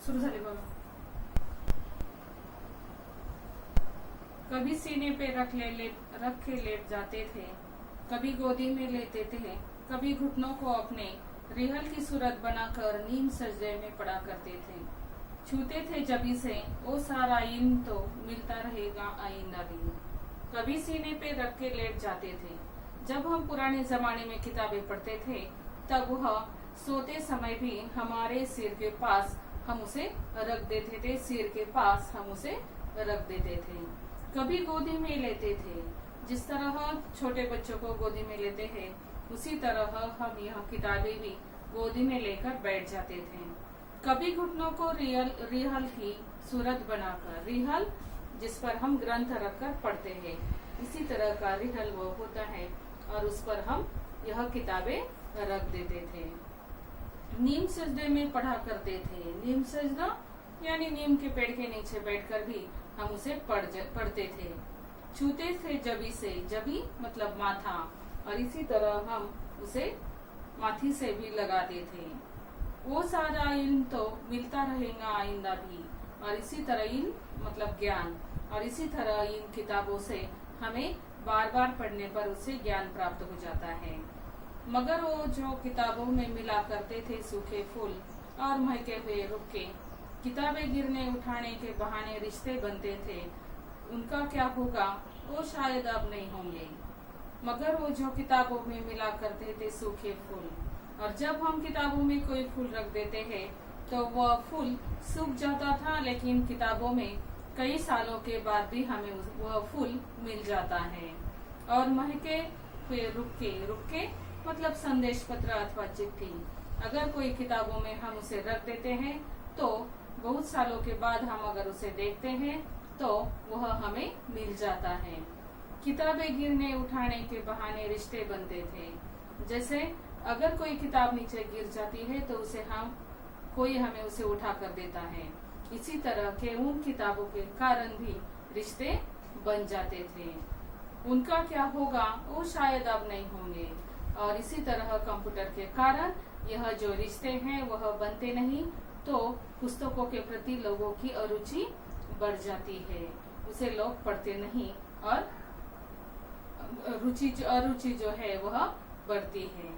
सुरू झाले बघा. कभी सीने पे रख के लेट जाते थे, कभी गोदी में लेते थे, कभी घुटनों को अपने रिहल की सूरत बनाकर नीम सजदे में पड़ा करते थे. छूते थे जबी से ओ सारा इन तो मिलता रहेगा आइंदा भी. कभी सीने पे रख के लेट जाते थे. जब हम पुराने जमाने में किताबें पढ़ते थे तब वह सोते समय भी हमारे सिर के पास हम उसे रख देते थे, सिर के पास हम उसे रख देते थे. कभी गोदी में लेते थे. जिस तरह छोटे बच्चों को गोदी में लेते हैं उसी तरह हम यह किताबें भी गोदी में लेकर बैठ जाते थे. कभी घुटनों को रिहल की सूरत बनाकर, रिहल जिस पर हम ग्रंथ रखकर पढ़ते हैं, इसी तरह का रिहल वो होता है और उस पर हम यह किताबें रख देते थे. नीम सजदे में पढ़ा करते थे. नीम सजदा यानी नीम के पेड़ के नीचे बैठकर भी हम उसे पढ़ते थे. छूते थे जबी से, जबी मतलब माथा, और इसी तरह हम उसे माथी से भी लगाते थे. वो सारा इल्म तो मिलता रहेगा आइंदा भी, और इसी तरह इन मतलब ज्ञान, और इसी तरह इन किताबों से हमें बार बार पढ़ने पर उससे ज्ञान प्राप्त हो जाता है. मगर वो जो किताबों में मिला करते थे सूखे फूल और महके हुए रुक्के, किताबें गिरने उठाने के बहाने रिश्ते बनते थे, उनका क्या होगा वो शायद अब नहीं होंगे. मगर वो जो किताबों में मिला करते थे सूखे फूल, और जब हम किताबों में कोई फूल रख देते हैं तो वह फूल सूख जाता था, लेकिन किताबों में कई सालों के बाद भी हमें वह फूल मिल जाता है. और महके हुए रुक्के मतलब संदेश पत्र अथवा चिट्ठी, अगर कोई किताबों में हम उसे रख देते हैं तो बहुत सालों के बाद हम अगर उसे देखते हैं तो वह हमें मिल जाता है. किताबें गिरने उठाने के बहाने रिश्ते बनते थे. जैसे अगर कोई किताब नीचे गिर जाती है तो कोई हमें उसे उठा कर देता है. इसी तरह के उन किताबों के कारण भी रिश्ते बन जाते थे. उनका क्या होगा वो शायद अब नहीं होंगे. और इसी तरह कंप्यूटर के कारण यह जो रिश्ते हैं वह बनते नहीं, तो पुस्तकों के प्रति लोगों की अरुचि बढ़ जाती है, उसे लोग पढ़ते नहीं और अरुचि जो है वह बढ़ती है.